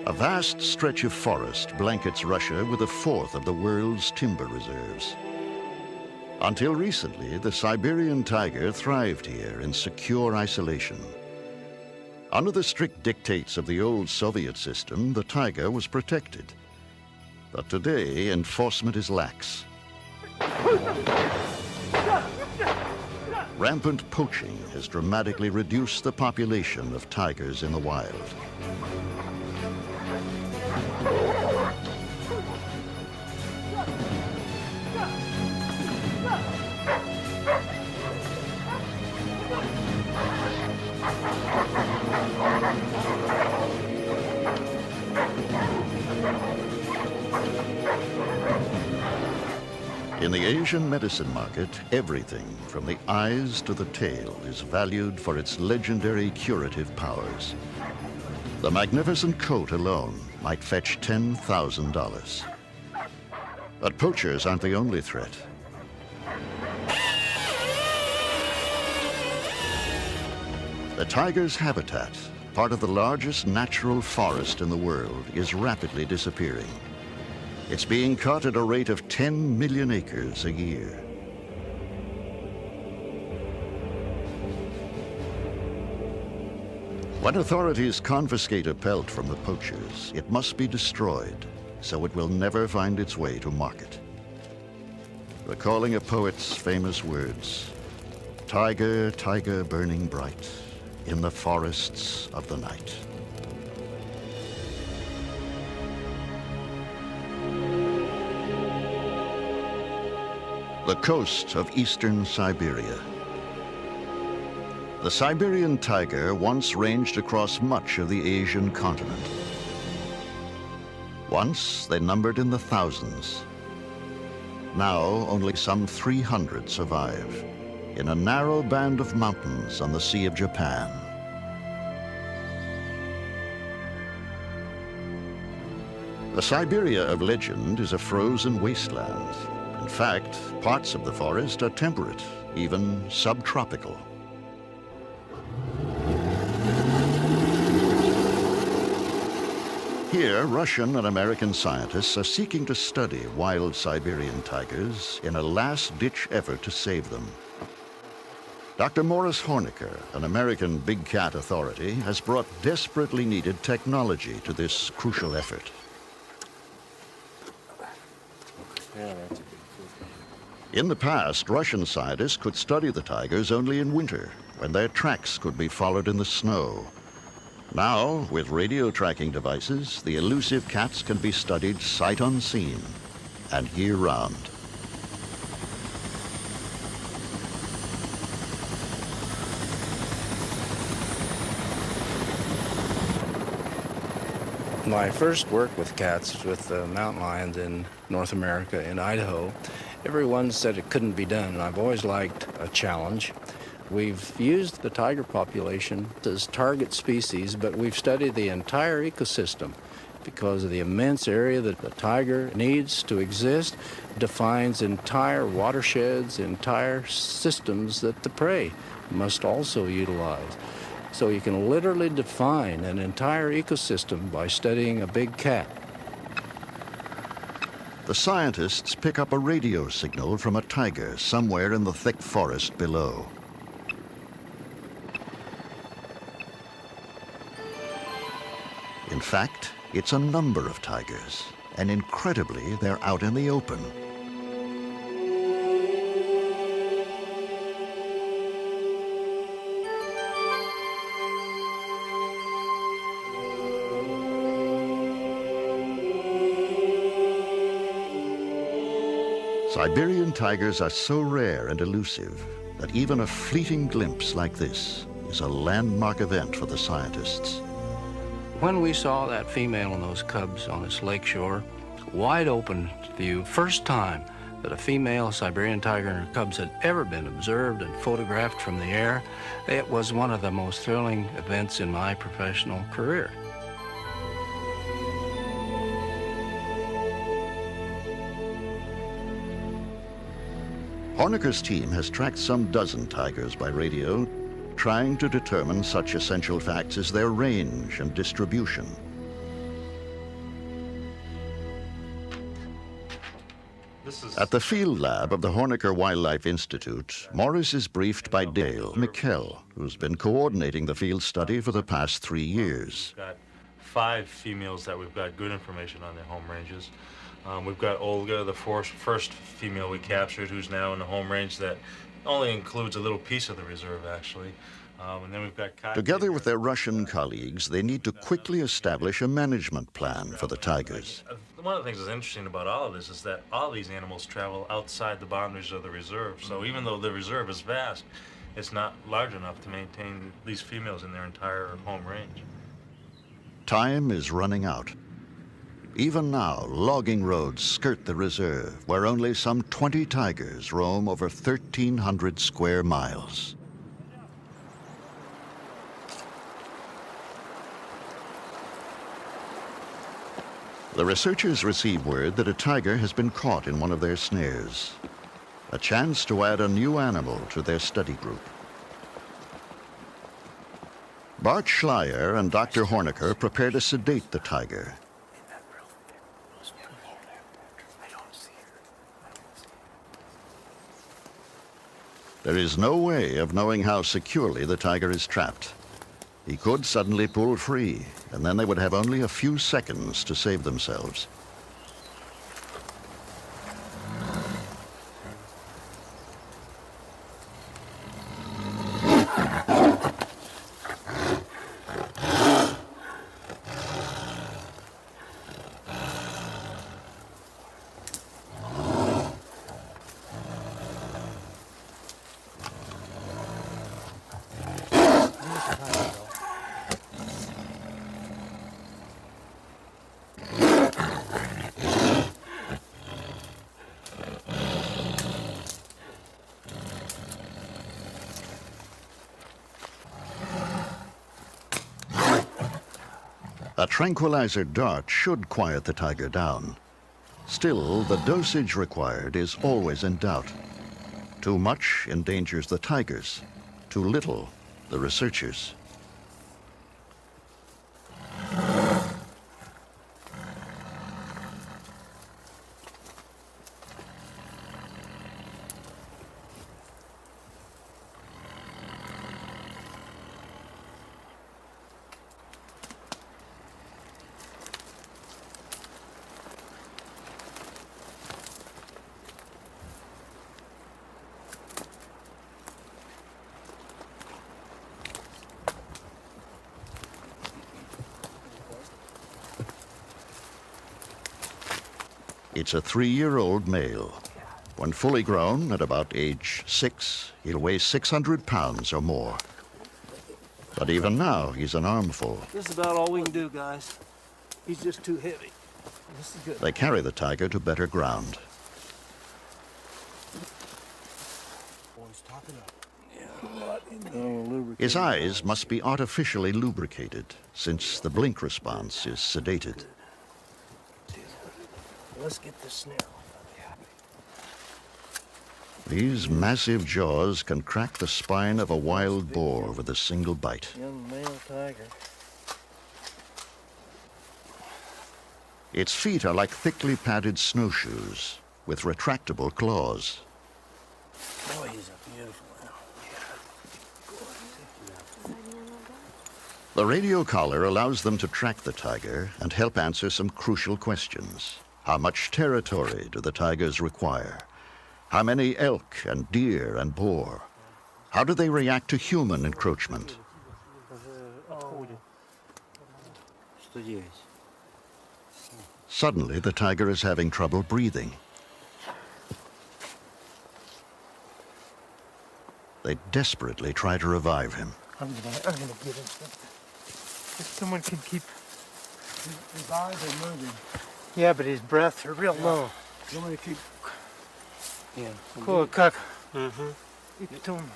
A vast stretch of forest blankets Russia with a fourth of the world's timber reserves. Until recently, the Siberian tiger thrived here in secure isolation. Under the strict dictates of the old Soviet system, the tiger was protected. But today, enforcement is lax. Rampant poaching has dramatically reduced the population of tigers in the wild. In the Asian medicine market, everything from the eyes to the tail is valued for its legendary curative powers. The magnificent coat alone might fetch $10,000. But poachers aren't the only threat. The tiger's habitat, part of the largest natural forest in the world, is rapidly disappearing. It's being cut at a rate of 10 million acres a year. When authorities confiscate a pelt from the poachers, it must be destroyed, so it will never find its way to market. Recalling a poet's famous words, "Tiger, tiger burning bright in the forests of the night." The coast of eastern Siberia. The Siberian tiger once ranged across much of the Asian continent. Once, they numbered in the thousands. Now, only some 300 survive in a narrow band of mountains on the Sea of Japan. The Siberia of legend is a frozen wasteland. In fact, parts of the forest are temperate, even subtropical. Here, Russian and American scientists are seeking to study wild Siberian tigers in a last-ditch effort to save them. Dr. Morris Horniker, an American big cat authority, has brought desperately needed technology to this crucial effort. In the past, Russian scientists could study the tigers only in winter, when their tracks could be followed in the snow. Now, with radio tracking devices, the elusive cats can be studied sight unseen and year-round. My first work with cats with the mountain lions in North America, in Idaho, everyone said it couldn't be done, and I've always liked a challenge. We've used the tiger population as target species, but we've studied the entire ecosystem because of the immense area that the tiger needs to exist, defines entire watersheds, entire systems that the prey must also utilize. So you can literally define an entire ecosystem by studying a big cat. The scientists pick up a radio signal from a tiger somewhere in the thick forest below. In fact, it's a number of tigers, and incredibly, they're out in the open. Siberian tigers are so rare and elusive that even a fleeting glimpse like this is a landmark event for the scientists. When we saw that female and those cubs on this lakeshore, wide open view, first time that a female Siberian tiger and her cubs had ever been observed and photographed from the air, it was one of the most thrilling events in my professional career. Horniker's team has tracked some dozen tigers by radio, trying to determine such essential facts as their range and distribution. At the field lab of the Hornecker Wildlife Institute, Morris is briefed by Dale McKell, who's been coordinating the field study for the past 3 years. We've got 5 females that we've got good information on their home ranges. We've got Olga, the first female we captured, who's now in the home range that only includes a little piece of the reserve, actually. And then we've got Together with their Russian colleagues, they need to quickly establish a management plan for the tigers. One of the things that's interesting about all of this is that all these animals travel outside the boundaries of the reserve. So even though the reserve is vast, it's not large enough to maintain these females in their entire home range. Time is running out. Even now, logging roads skirt the reserve, where only some 20 tigers roam over 1,300 square miles. The researchers receive word that a tiger has been caught in one of their snares. A chance to add a new animal to their study group. Bart Schleyer and Dr. Hornecker prepare to sedate the tiger. There is no way of knowing how securely the tiger is trapped. He could suddenly pull free, and then they would have only a few seconds to save themselves. A tranquilizer dart should quiet the tiger down. Still, the dosage required is always in doubt. Too much endangers the tigers, too little the researchers. It's a 3-year-old male. When fully grown, at about age 6, he'll weigh 600 pounds or more. But even now, he's an armful. This is about all we can do, guys. He's just too heavy. This is good. They carry the tiger to better ground. Boys, top it up. His eyes must be artificially lubricated, since the blink response is sedated. Let's get the snare off. These massive jaws can crack the spine of a wild boar with a single bite. Young male tiger. Its feet are like thickly padded snowshoes with retractable claws. Boy, he's a beautiful animal. The radio collar allows them to track the tiger and help answer some crucial questions. How much territory do the tigers require? How many elk and deer and boar? How do they react to human encroachment? Suddenly, the tiger is having trouble breathing. They desperately try to revive him. I'm gonna get him. If someone can keep his eyes are moving. Yeah, but his breaths are real low. You want me to keep? Yeah. Cool, cook. Mm-hmm. Give it to him.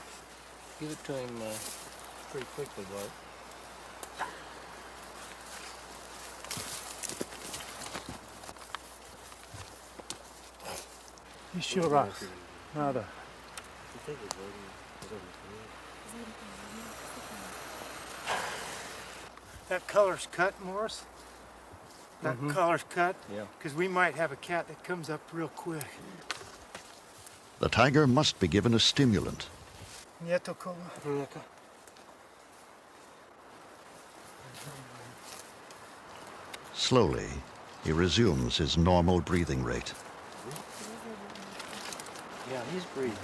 Give it to him pretty quickly, bud. You sure rocks. Nada. That color's cut, Morris. That collar's cut? Yeah. Because we might have a cat that comes up real quick. The tiger must be given a stimulant. Nieto cola. Slowly, he resumes his normal breathing rate. Yeah, he's breathing.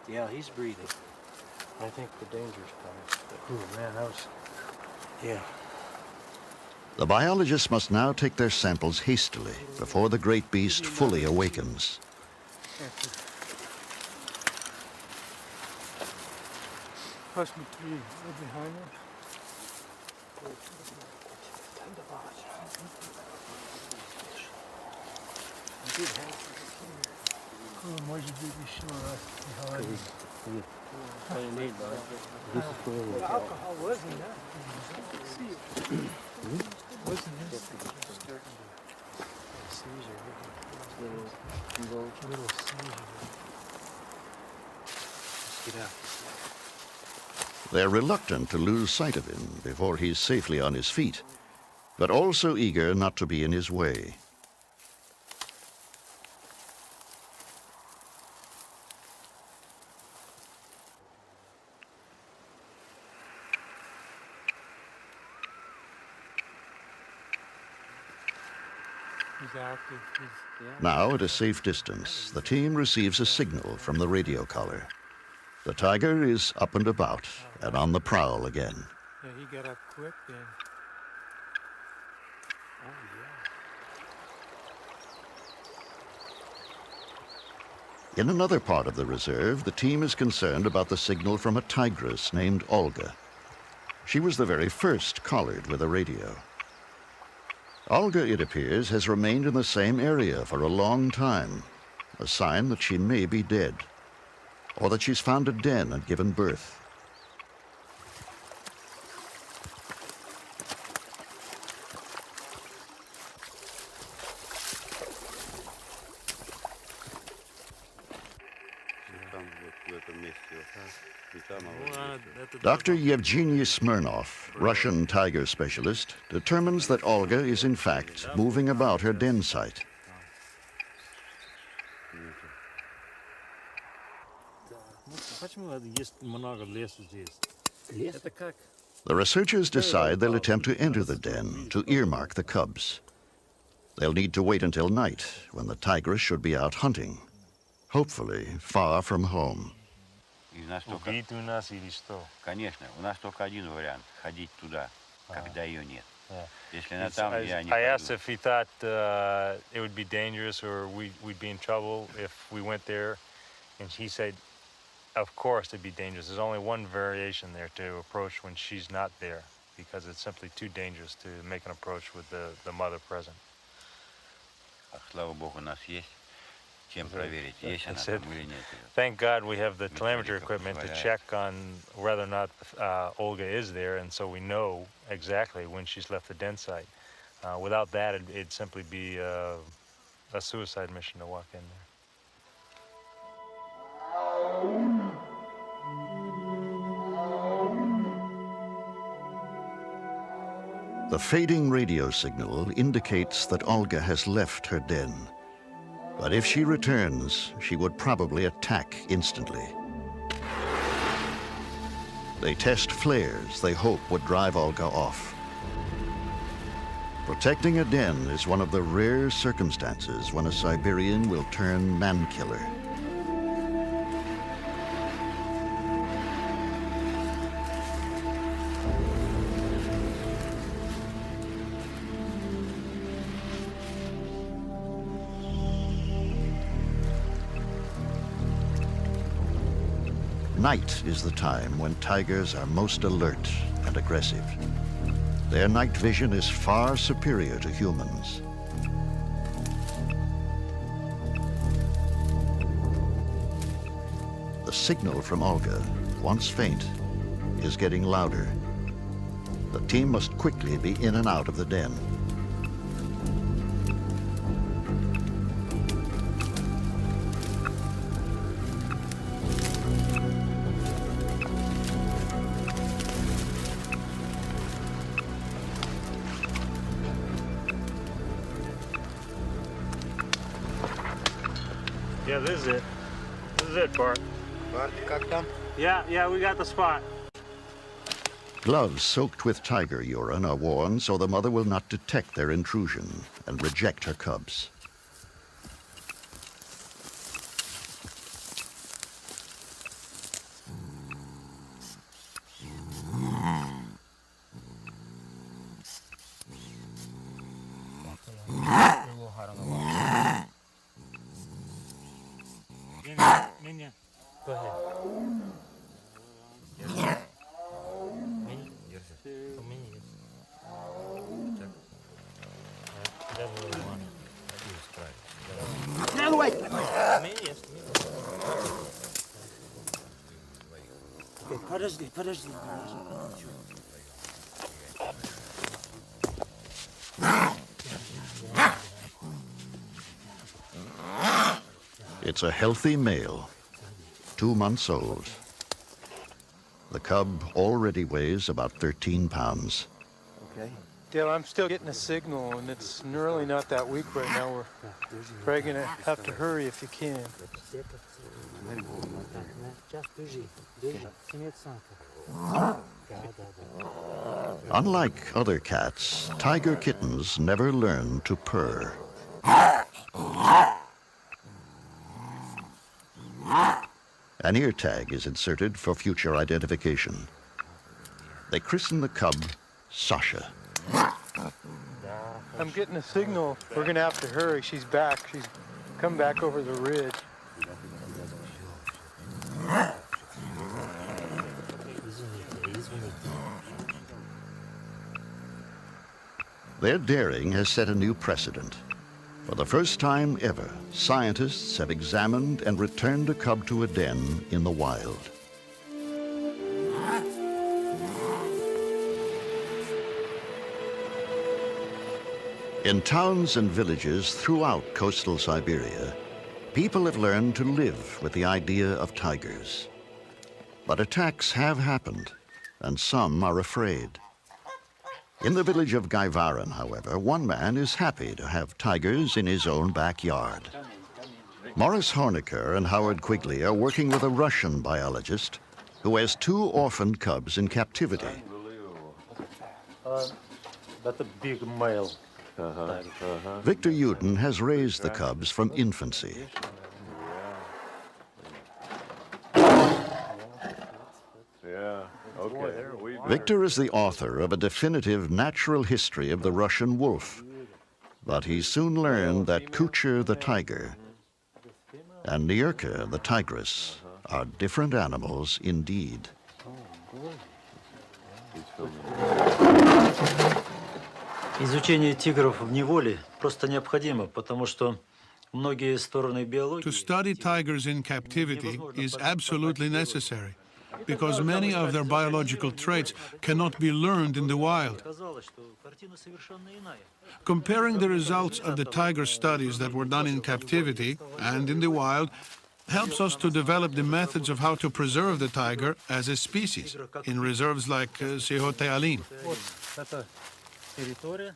Yeah, he's breathing. I think the danger's passed. Oh man, that was... Yeah. The biologists must now take their samples hastily before the great beast fully awakens. Push me through. Right behind her. Cool, where'd you do this show? What do you need, bud? This is for What alcohol was in that? Wasn't this starting to seizure? Little seizure. Let's get out. They're reluctant to lose sight of him before he's safely on his feet, but also eager not to be in his way. He's active. Now, at a safe distance, the team receives a signal from the radio collar. The tiger is up and about and on the prowl again. Yeah, he got up quick then. In another part of the reserve, the team is concerned about the signal from a tigress named Olga. She was the very first collared with a radio. Olga, it appears, has remained in the same area for a long time, a sign that she may be dead, or that she's found a den and given birth. Dr. Yevgeny Smirnov, Russian tiger specialist, determines that Olga is in fact moving about her den site. The researchers decide they'll attempt to enter the den to earmark the cubs. They'll need to wait until night, when the tigress should be out hunting, hopefully far from home. Убить у нас или что? Конечно, у нас только один вариант – ходить туда, когда ее нет. Если она там, я не I пойду. asked if he thought it would be dangerous or we'd be in trouble if we went there, and he said, of course it'd be dangerous. There's only one variation there to approach when she's not there, because it's simply too dangerous to make an approach with the mother present. Слава Богу, у нас есть чем проверить, есть она said, там или нет. Thank God we have the telemetry equipment to check on whether or not Olga is there, and so we know exactly when she's left the den site. Without that, it'd simply be a suicide mission to walk in there. The fading radio signal indicates that Olga has left her den. But if she returns, she would probably attack instantly. They test flares they hope would drive Olga off. Protecting a den is one of the rare circumstances when a Siberian will turn man-killer. Night is the time when tigers are most alert and aggressive. Their night vision is far superior to humans. The signal from Olga, once faint, is getting louder. The team must quickly be in and out of the den. this is it. This is it, Bart. Yeah, we got the spot. Gloves soaked with tiger urine are worn so the mother will not detect their intrusion and reject her cubs. Go ahead. Подожди. It's a healthy male, 2 months old. The cub already weighs about 13 pounds. Okay. Dale, I'm still getting a signal, and it's really not that weak right now. We're probably going to have to hurry if you can. Unlike other cats, tiger kittens never learn to purr. An ear tag is inserted for future identification. They christen the cub Sasha. I'm getting a signal. We're going to have to hurry. She's back. She's come back over the ridge. Their daring has set a new precedent. For the first time ever, scientists have examined and returned a cub to a den in the wild. In towns and villages throughout coastal Siberia, people have learned to live with the idea of tigers. But attacks have happened, and some are afraid. In the village of Gaivaran, however, one man is happy to have tigers in his own backyard. Morris Horniker and Howard Quigley are working with a Russian biologist who has 2 orphaned cubs in captivity. That's a big male. Victor Uden has raised the cubs from infancy. Victor is the author of a definitive natural history of the Russian wolf. But he soon learned that Kucher the tiger and Nyurka the tigress are different animals indeed. Изучение тигров в неволе просто необходимо, потому что многие стороны биологии... To study tigers in captivity is absolutely necessary, because many of their biological traits cannot be learned in the wild. Comparing the results of the tiger studies that were done in captivity and in the wild helps us to develop the methods of how to preserve the tiger as a species in reserves like Sihote-Alin.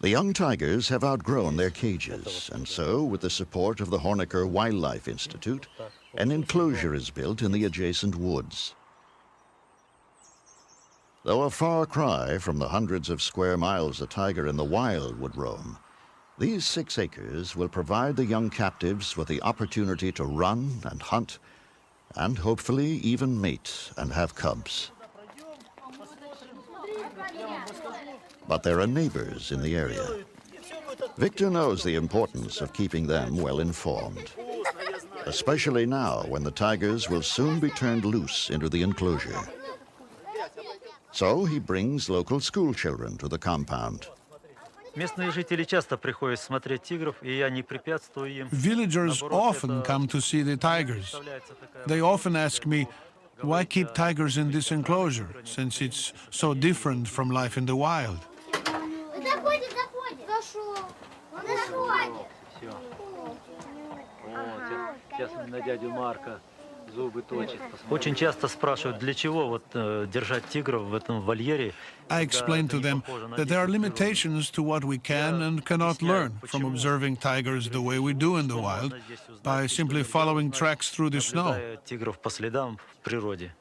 The young tigers have outgrown their cages, and so, with the support of the Horniker Wildlife Institute, an enclosure is built in the adjacent woods. Though a far cry from the hundreds of square miles a tiger in the wild would roam, these 6 acres will provide the young captives with the opportunity to run and hunt, and hopefully even mate and have cubs. But there are neighbors in the area. Victor knows the importance of keeping them well informed, especially now when the tigers will soon be turned loose into the enclosure. So he brings local school children to the compound. Местные жители часто приходят смотреть тигров, и я не препятствую им. Villagers often come to see the tigers. They often ask me, why keep tigers in this enclosure, since it's so different from life in the wild? Сейчас на дядю Марка Очень часто спрашивают, для чего вот держать тигров в этом вольере. I explained to them that there are limitations to what we can and cannot learn from observing tigers the way we do in the wild by simply following tracks through the snow. Наблюдая тигров по следам в природе.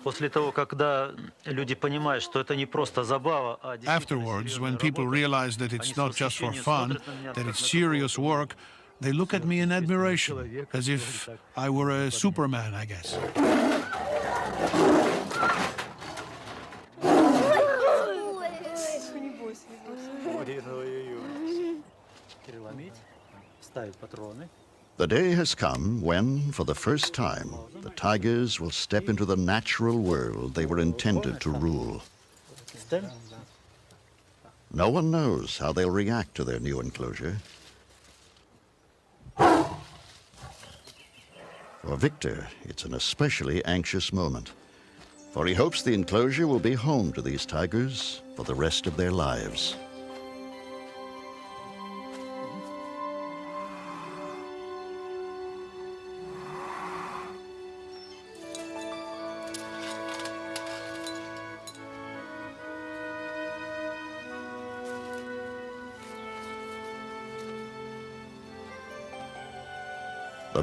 После того, когда люди понимают, что это не просто забава, а Afterwards, when people realize that it's not just for fun, that it's serious work, they look at me in admiration, as if I were a Superman, I guess. The day has come when, for the first time, the tigers will step into the natural world they were intended to rule. No one knows how they'll react to their new enclosure. For Victor, it's an especially anxious moment, for he hopes the enclosure will be home to these tigers for the rest of their lives.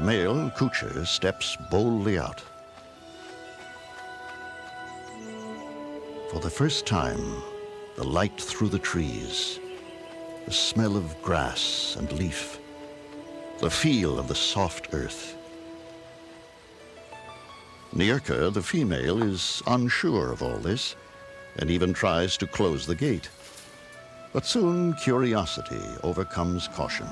The male, Kucha, steps boldly out. For the first time, the light through the trees, the smell of grass and leaf, the feel of the soft earth. Nierka, the female, is unsure of all this and even tries to close the gate. But soon curiosity overcomes caution.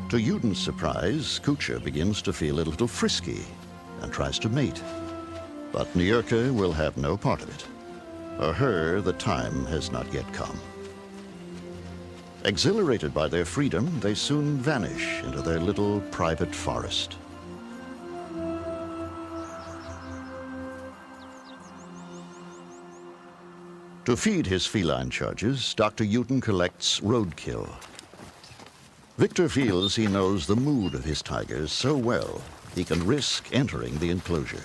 To Yuden's surprise, Kucha begins to feel a little frisky and tries to mate. But Nierka will have no part of it. For her, the time has not yet come. Exhilarated by their freedom, they soon vanish into their little private forest. To feed his feline charges, Dr. Yuden collects roadkill. Victor feels he knows the mood of his tigers so well, he can risk entering the enclosure.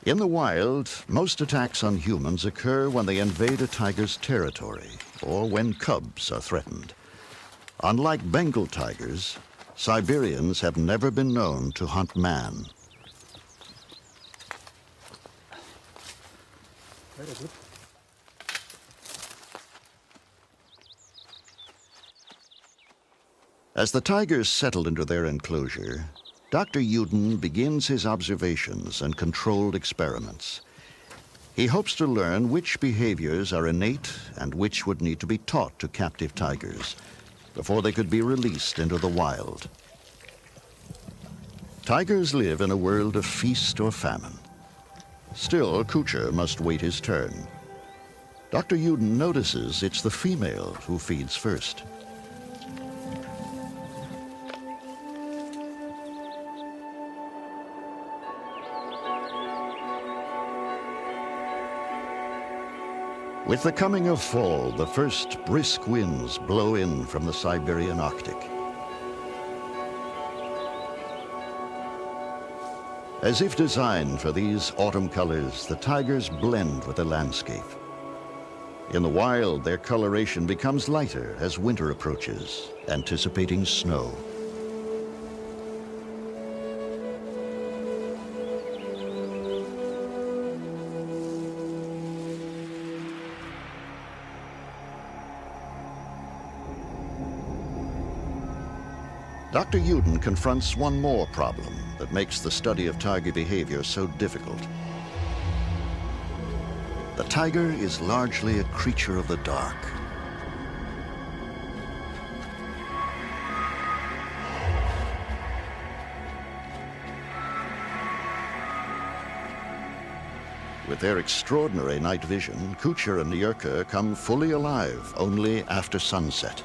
In the wild, most attacks on humans occur when they invade a tiger's territory or when cubs are threatened. Unlike Bengal tigers, Siberians have never been known to hunt man. As the tigers settle into their enclosure, Dr. Yuden begins his observations and controlled experiments. He hopes to learn which behaviors are innate and which would need to be taught to captive tigers before they could be released into the wild. Tigers live in a world of feast or famine. Still, Kucha must wait his turn. Dr. Yuden notices it's the female who feeds first. With the coming of fall, the first brisk winds blow in from the Siberian Arctic. As if designed for these autumn colors, the tigers blend with the landscape. In the wild, their coloration becomes lighter as winter approaches, anticipating snow. Dr. Yuden confronts one more problem that makes the study of tiger behavior so difficult. The tiger is largely a creature of the dark. With their extraordinary night vision, Kuchar and Nyurka come fully alive only after sunset.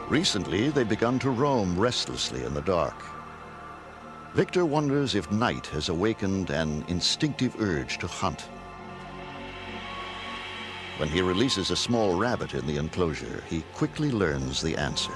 Recently, they've begun to roam restlessly in the dark. Victor wonders if night has awakened an instinctive urge to hunt. When he releases a small rabbit in the enclosure, he quickly learns the answer.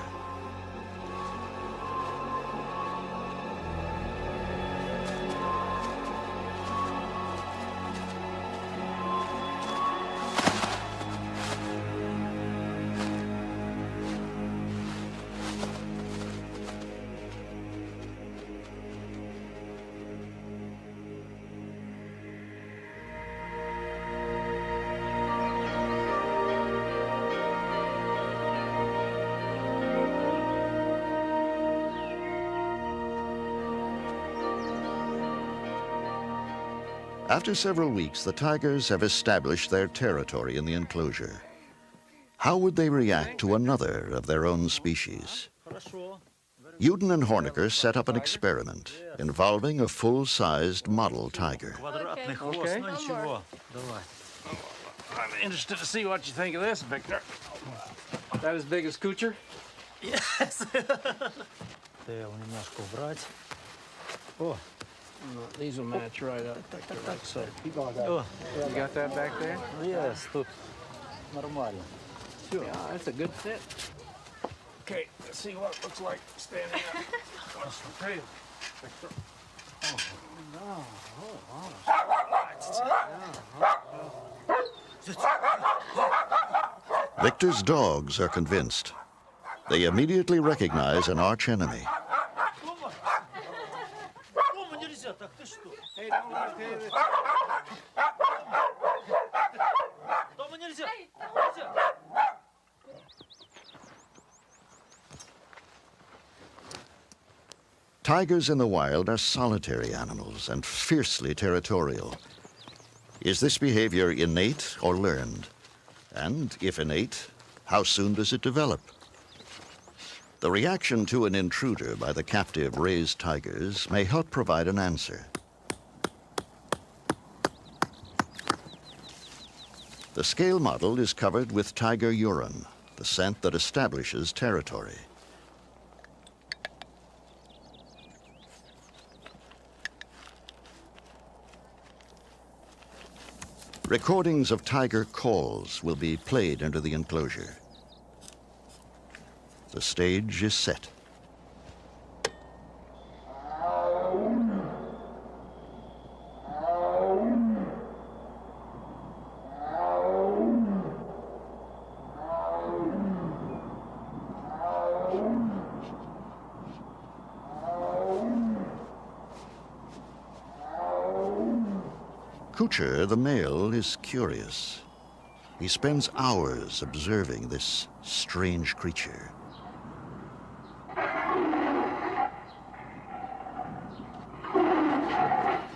After several weeks, the tigers have established their territory in the enclosure. How would they react to another of their own species? Uden and Hornecker set up an experiment involving a full-sized model tiger. Okay. I'm interested to see what you think of this, Victor. That as big as Kuchar? Yes. These will match right up. Like so. You got that back there? Yes, тут нормально. Yeah, that's a good fit. Okay, let's see what it looks like standing up. What's the tail? Victor. Victor's dogs are convinced. They immediately recognize an arch enemy. Tigers in the wild are solitary animals and fiercely territorial. Is this behavior innate or learned? And if innate, how soon does it develop? The reaction to an intruder by the captive raised tigers may help provide an answer. The scale model is covered with tiger urine, the scent that establishes territory. Recordings of tiger calls will be played into the enclosure. The stage is set. Kuchar, the male, is curious. He spends hours observing this strange creature.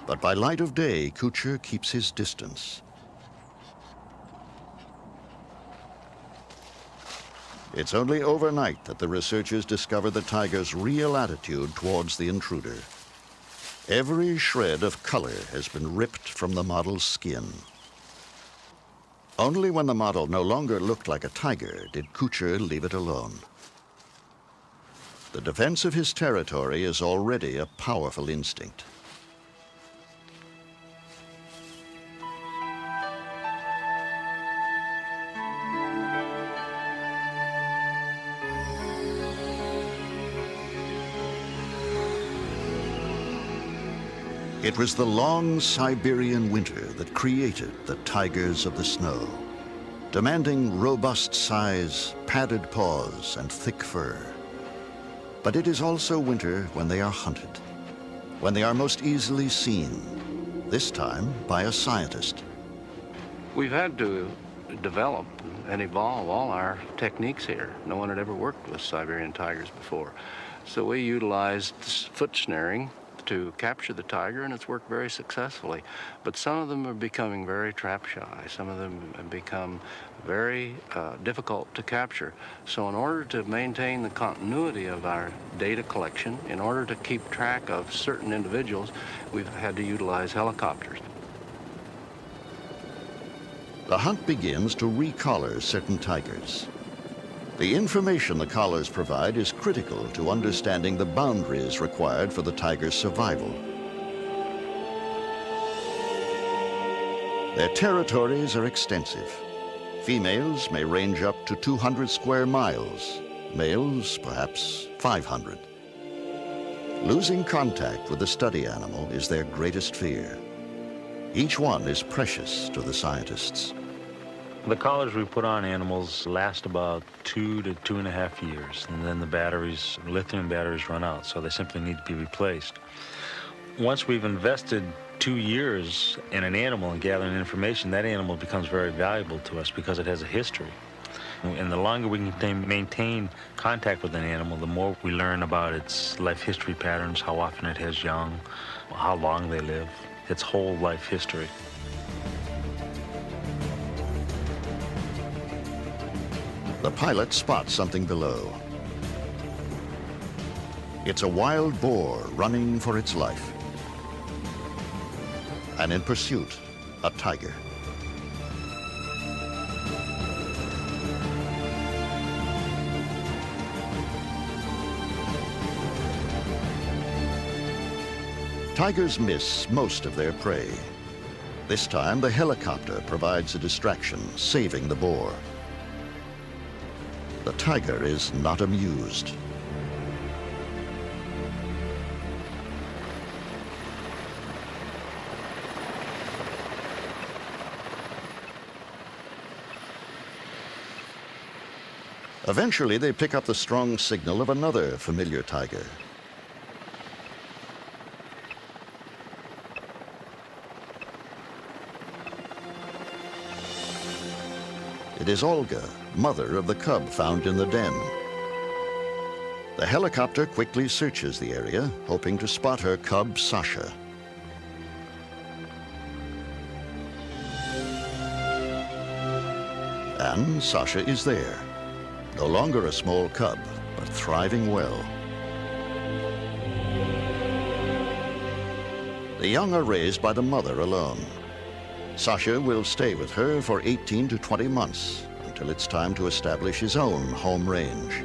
But by light of day, Kuchar keeps his distance. It's only overnight that the researchers discover the tiger's real attitude towards the intruder. Every shred of color has been ripped from the model's skin. Only when the model no longer looked like a tiger did Kuchar leave it alone. The defense of his territory is already a powerful instinct. It was the long Siberian winter that created the tigers of the snow, demanding robust size, padded paws, and thick fur. But it is also winter when they are hunted, when they are most easily seen, this time by a scientist. We've had to develop and evolve all our techniques here. No one had ever worked with Siberian tigers before. So we utilized foot snaring to capture the tiger, and it's worked very successfully. But some of them are becoming very trap shy. Some of them have become very difficult to capture. So in order to maintain the continuity of our data collection, in order to keep track of certain individuals, we've had to utilize helicopters. The hunt begins to recollar certain tigers. The information the collars provide is critical to understanding the boundaries required for the tiger's survival. Their territories are extensive. Females may range up to 200 square miles, males perhaps 500. Losing contact with the study animal is their greatest fear. Each one is precious to the scientists. The collars we put on animals last about 2 to 2.5 years, and then the batteries, lithium batteries, run out, so they simply need to be replaced. Once we've invested 2 years in an animal and gathering information, that animal becomes very valuable to us because it has a history. And the longer we can maintain contact with an animal, the more we learn about its life history patterns, how often it has young, how long they live, its whole life history. The pilot spots something below. It's a wild boar running for its life. And in pursuit, a tiger. Tigers miss most of their prey. This time, the helicopter provides a distraction, saving the boar. The tiger is not amused. Eventually, they pick up the strong signal of another familiar tiger. It is Olga, mother of the cub found in the den. The helicopter quickly searches the area, hoping to spot her cub, Sasha. And Sasha is there. No longer a small cub, but thriving well. The young are raised by the mother alone. Sasha will stay with her for 18 to 20 months until it's time to establish his own home range.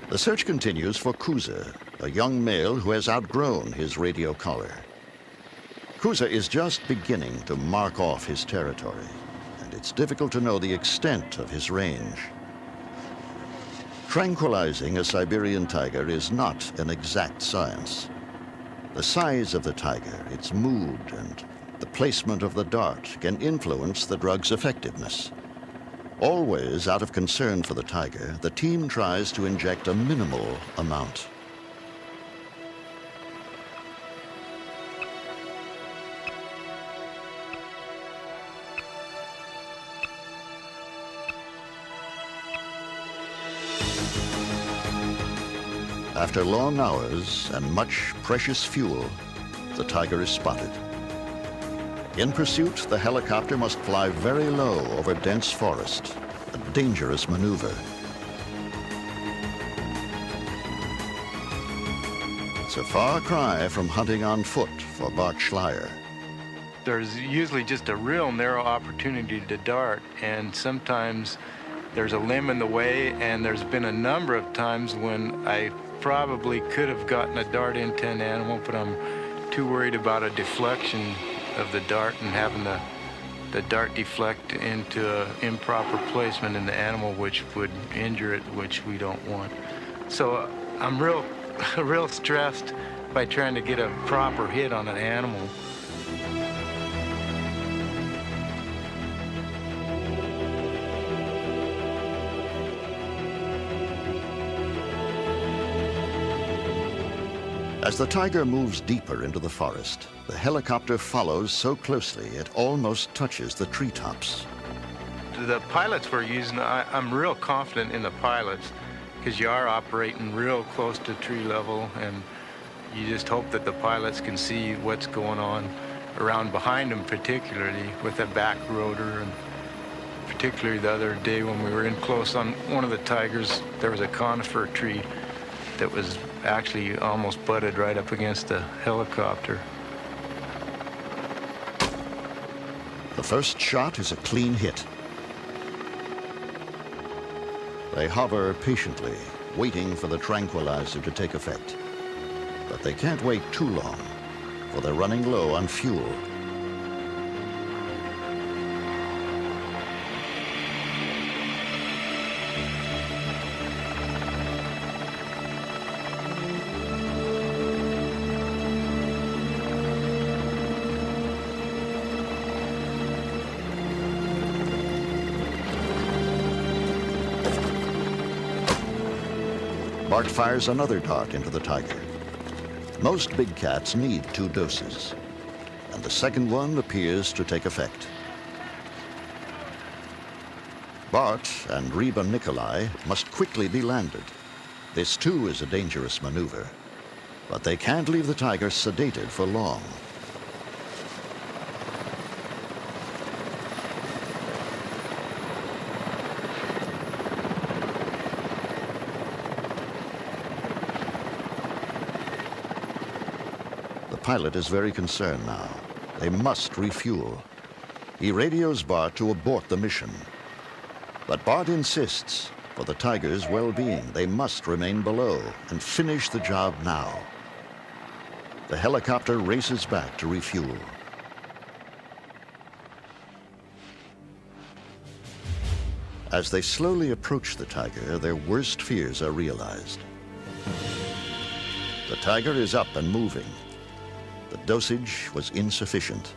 The search continues for Kuza, a young male who has outgrown his radio collar. Kuza is just beginning to mark off his territory, and it's difficult to know the extent of his range. Tranquilizing a Siberian tiger is not an exact science. The size of the tiger, its mood, and the placement of the dart can influence the drug's effectiveness. Always out of concern for the tiger, the team tries to inject a minimal amount. After long hours and much precious fuel, the tiger is spotted. In pursuit, the helicopter must fly very low over dense forest, a dangerous maneuver. It's a far cry from hunting on foot for Bart Schleyer. There's usually just a real narrow opportunity to dart, and sometimes there's a limb in the way, and there's been a number of times when I probably could have gotten a dart into an animal, but I'm too worried about a deflection of the dart and having the dart deflect into an improper placement in the animal, which would injure it, which we don't want. So I'm real stressed by trying to get a proper hit on an animal. As the tiger moves deeper into the forest, the helicopter follows so closely it almost touches the treetops. The pilots we're using, I'm real confident in the pilots. because you are operating real close to tree level, and you just hope that the pilots can see what's going on around behind them, particularly with the back rotor. And particularly the other day when we were in close on one of the tigers, there was a conifer tree that was actually almost butted right up against the helicopter. The first shot is a clean hit. They hover patiently, waiting for the tranquilizer to take effect. But they can't wait too long, for they're running low on fuel. Bart fires another dart into the tiger. Most big cats need 2 doses, and the second one appears to take effect. Bart and Reba Nikolai must quickly be landed. This too is a dangerous maneuver, but they can't leave the tiger sedated for long. The pilot is very concerned now. They must refuel. He radios Bart to abort the mission. But Bart insists, for the tiger's well-being, they must remain below and finish the job now. The helicopter races back to refuel. As they slowly approach the tiger, their worst fears are realized. The tiger is up and moving. The dosage was insufficient.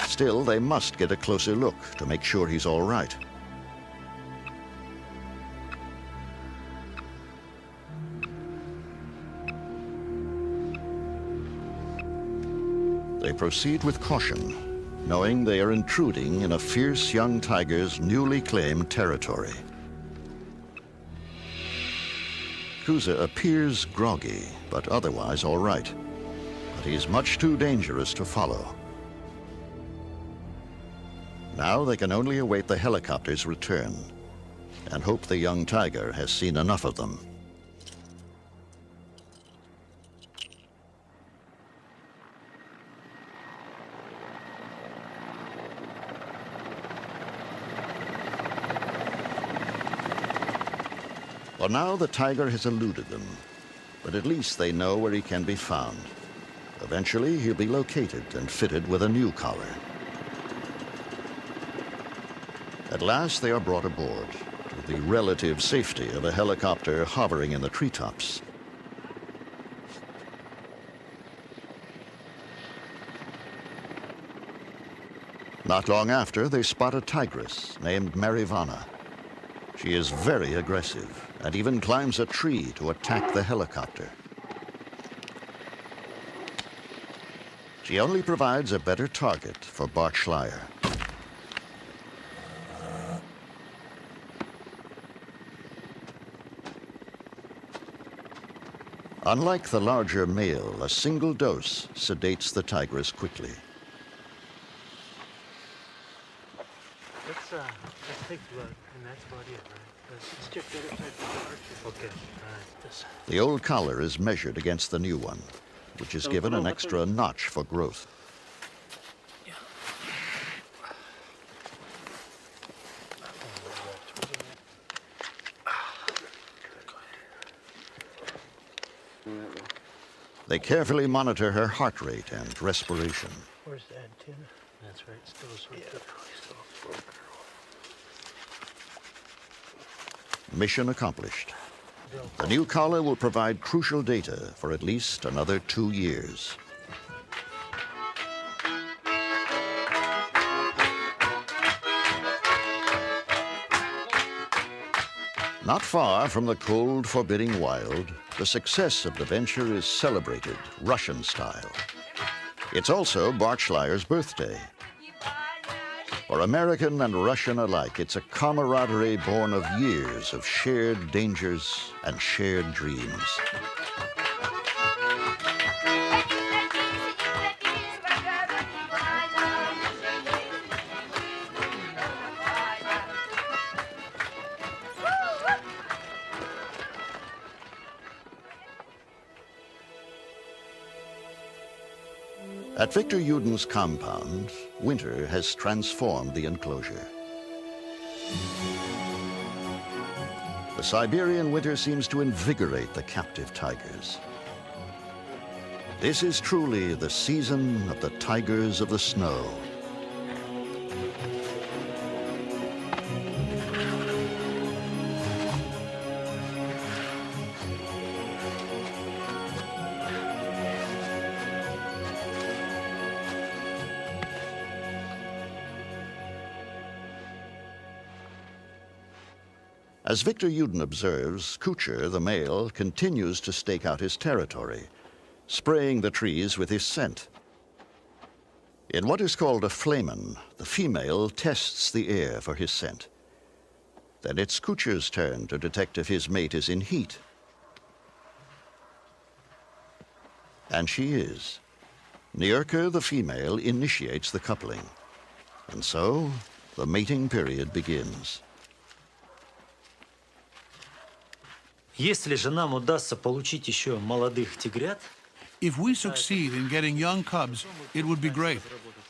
Still, they must get a closer look to make sure he's all right. They proceed with caution, knowing they are intruding in a fierce young tiger's newly claimed territory. Kuza appears groggy, but otherwise all right. But he's much too dangerous to follow. Now they can only await the helicopter's return and hope the young tiger has seen enough of them. Well, now the tiger has eluded them, but at least they know where he can be found. Eventually, he'll be located and fitted with a new collar. At last, they are brought aboard to the relative safety of a helicopter hovering in the treetops. Not long after, they spot a tigress named Marivana. She is very aggressive and even climbs a tree to attack the helicopter. She only provides a better target for Bart Schleyer. Unlike the larger male, a single dose sedates the tigress quickly. Let's take blood, and that's about it, right? Let's check the other side of the archer. Okay, all right, this. The old collar is measured against the new one, which is given an extra notch for growth. They carefully monitor her heart rate and respiration. Where's the antenna? That's right, still sort of. Mission accomplished. The new collar will provide crucial data for at least another 2 years. Not far from the cold, forbidding wild, the success of the venture is celebrated Russian style. It's also Bart Schleyer's birthday. For American and Russian alike, it's a camaraderie born of years of shared dangers and shared dreams. At Victor Yuden's compound, winter has transformed the enclosure. The Siberian winter seems to invigorate the captive tigers. This is truly the season of the tigers of the snow. As Victor Yuden observes, Kucher, the male, continues to stake out his territory, spraying the trees with his scent. In what is called a flamen, the female tests the air for his scent. Then it's Kucher's turn to detect if his mate is in heat. And she is. Nyurka, the female, initiates the coupling. And so, the mating period begins. Если же нам удастся получить еще молодых тигрят, If we succeed in getting young cubs, it would be great,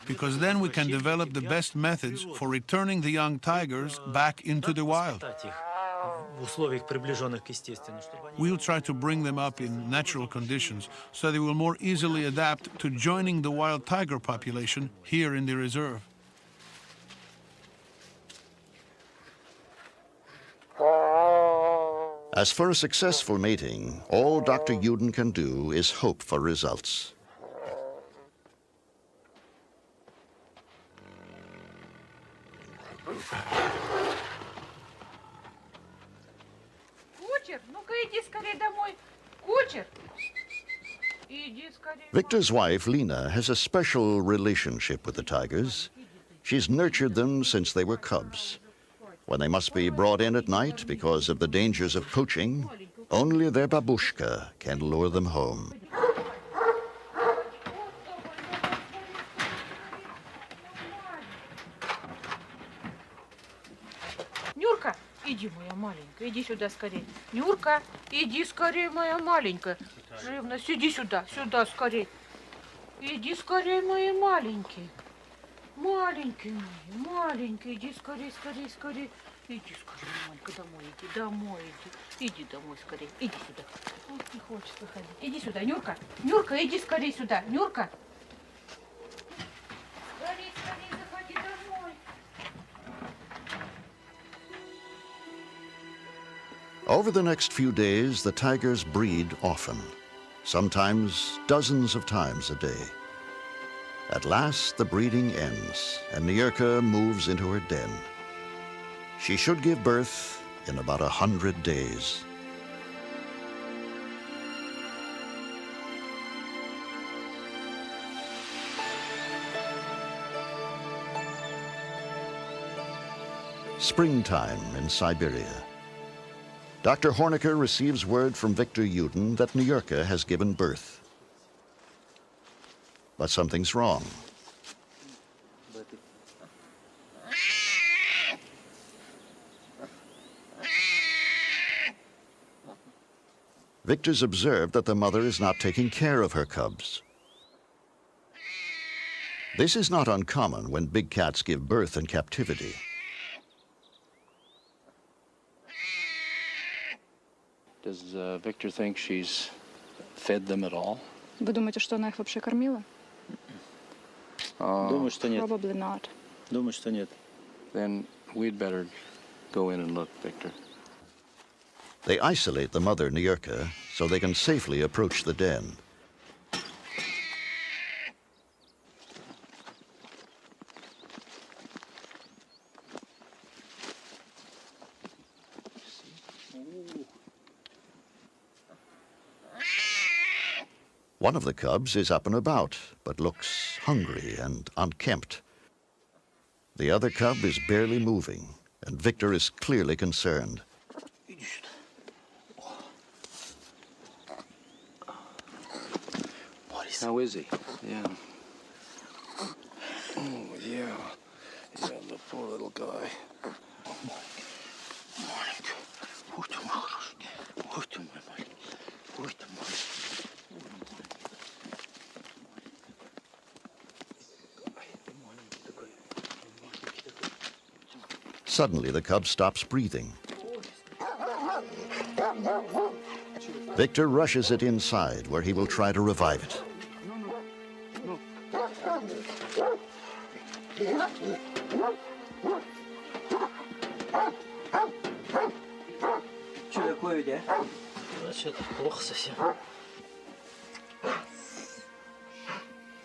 because then we can develop the best methods for returning the young tigers back into the wild. воспитать их в условиях, приближенных к естественным, чтобы они... We'll try to bring them up in natural conditions so they will more easily adapt to joining the wild tiger population here in the reserve. As for a successful mating, all Dr. Yuden can do is hope for results. Кучер, ну-ка иди скорее домой. Кучер, иди скорее. Victor's wife, Lena, has a special relationship with the tigers. She's nurtured them since they were cubs. When they must be brought in at night because of the dangers of poaching, only their babushka can lure them home. Нюрка, иди, моя маленькая, иди сюда скорее. Нюрка, иди скорее, моя маленькая. Живность, иди сюда, сюда скорее. Иди скорее, мои маленькие. Маленькие мои, маленькие, иди скорее, скорее, скорее. Иди скорее, маленькая, домой иди. Иди домой скорее, иди сюда. Вот не хочет выходить. Иди сюда, Нюрка. Нюрка, иди скорее сюда. Нюрка. Скорее, скорее, заходи домой. Over the next few days, the tigers breed often, sometimes dozens of times a day. At last, the breeding ends, and Nyurka moves into her den. She should give birth in about 100 days. Springtime in Siberia. Dr. Hornecker receives word from Victor Yuden that Nyurka has given birth. But something's wrong. Victor's observed that the mother is not taking care of her cubs. This is not uncommon when big cats give birth in captivity. Does Victor think she's fed them at all? Вы думаете, что она их вообще кормила? Думаю, что нет. Probably not. Думаю, что нет. Then we'd better go in and look, Victor. They isolate the mother, Nyurka, so they can safely approach the den. One of the cubs is up and about, but looks hungry and unkempt. The other cub is barely moving, and Victor is clearly concerned. How is he? Yeah. Oh, yeah. Yeah, the poor little guy. Suddenly, the cub stops breathing. Victor rushes it inside, where he will try to revive it.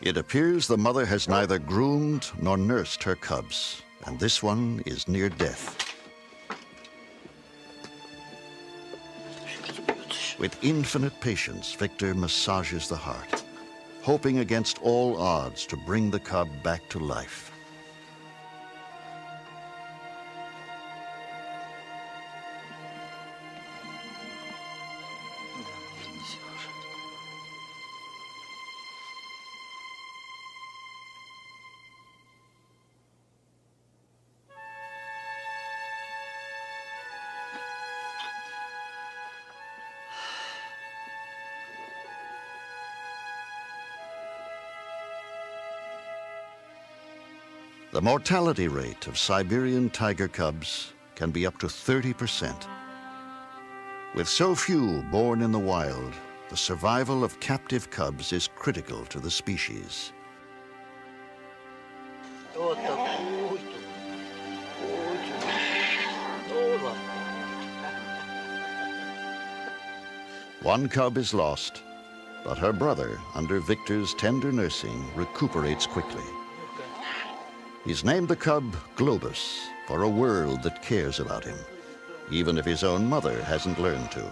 It appears the mother has neither groomed nor nursed her cubs, and this one is near death. With infinite patience, Victor massages the heart, hoping against all odds to bring the cub back to life. The mortality rate of Siberian tiger cubs can be up to 30%. With so few born in the wild, the survival of captive cubs is critical to the species. One cub is lost, but her brother, under Victor's tender nursing, recuperates quickly. He's named the cub Globus for a world that cares about him, even if his own mother hasn't learned to.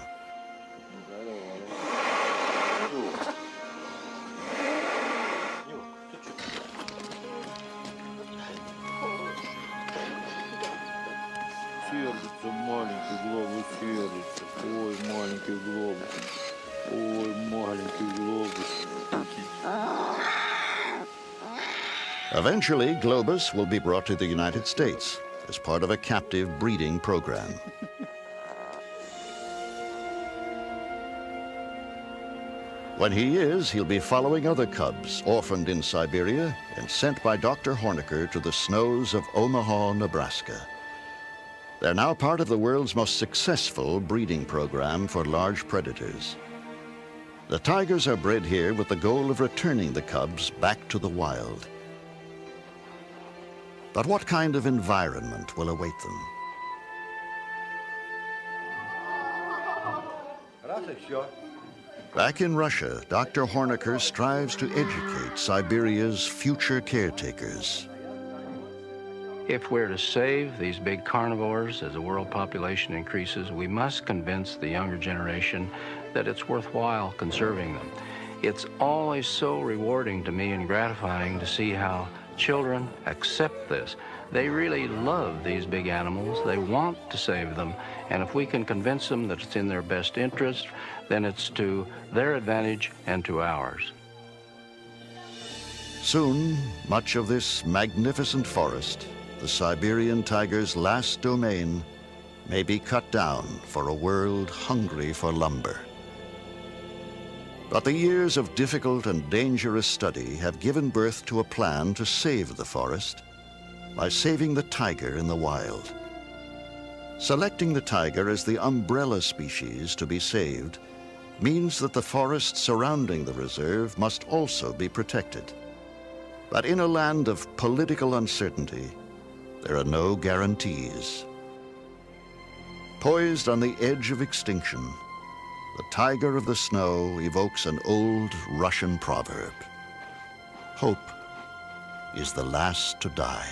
Eventually, Globus will be brought to the United States as part of a captive breeding program. When he is, he'll be following other cubs orphaned in Siberia and sent by Dr. Hornecker to the snows of Omaha, Nebraska. They're now part of the world's most successful breeding program for large predators. The tigers are bred here with the goal of returning the cubs back to the wild. But what kind of environment will await them? Back in Russia, Dr. Hornecker strives to educate Siberia's future caretakers. If we're to save these big carnivores as the world population increases, we must convince the younger generation that it's worthwhile conserving them. It's always so rewarding to me and gratifying to see how children accept this. They really love these big animals. They want to save them. And if we can convince them that it's in their best interest, then it's to their advantage and to ours. Soon, much of this magnificent forest, the Siberian tiger's last domain, may be cut down for a world hungry for lumber. But the years of difficult and dangerous study have given birth to a plan to save the forest by saving the tiger in the wild. Selecting the tiger as the umbrella species to be saved means that the forests surrounding the reserve must also be protected. But in a land of political uncertainty, there are no guarantees. Poised on the edge of extinction, the tiger of the snow evokes an old Russian proverb. Hope is the last to die.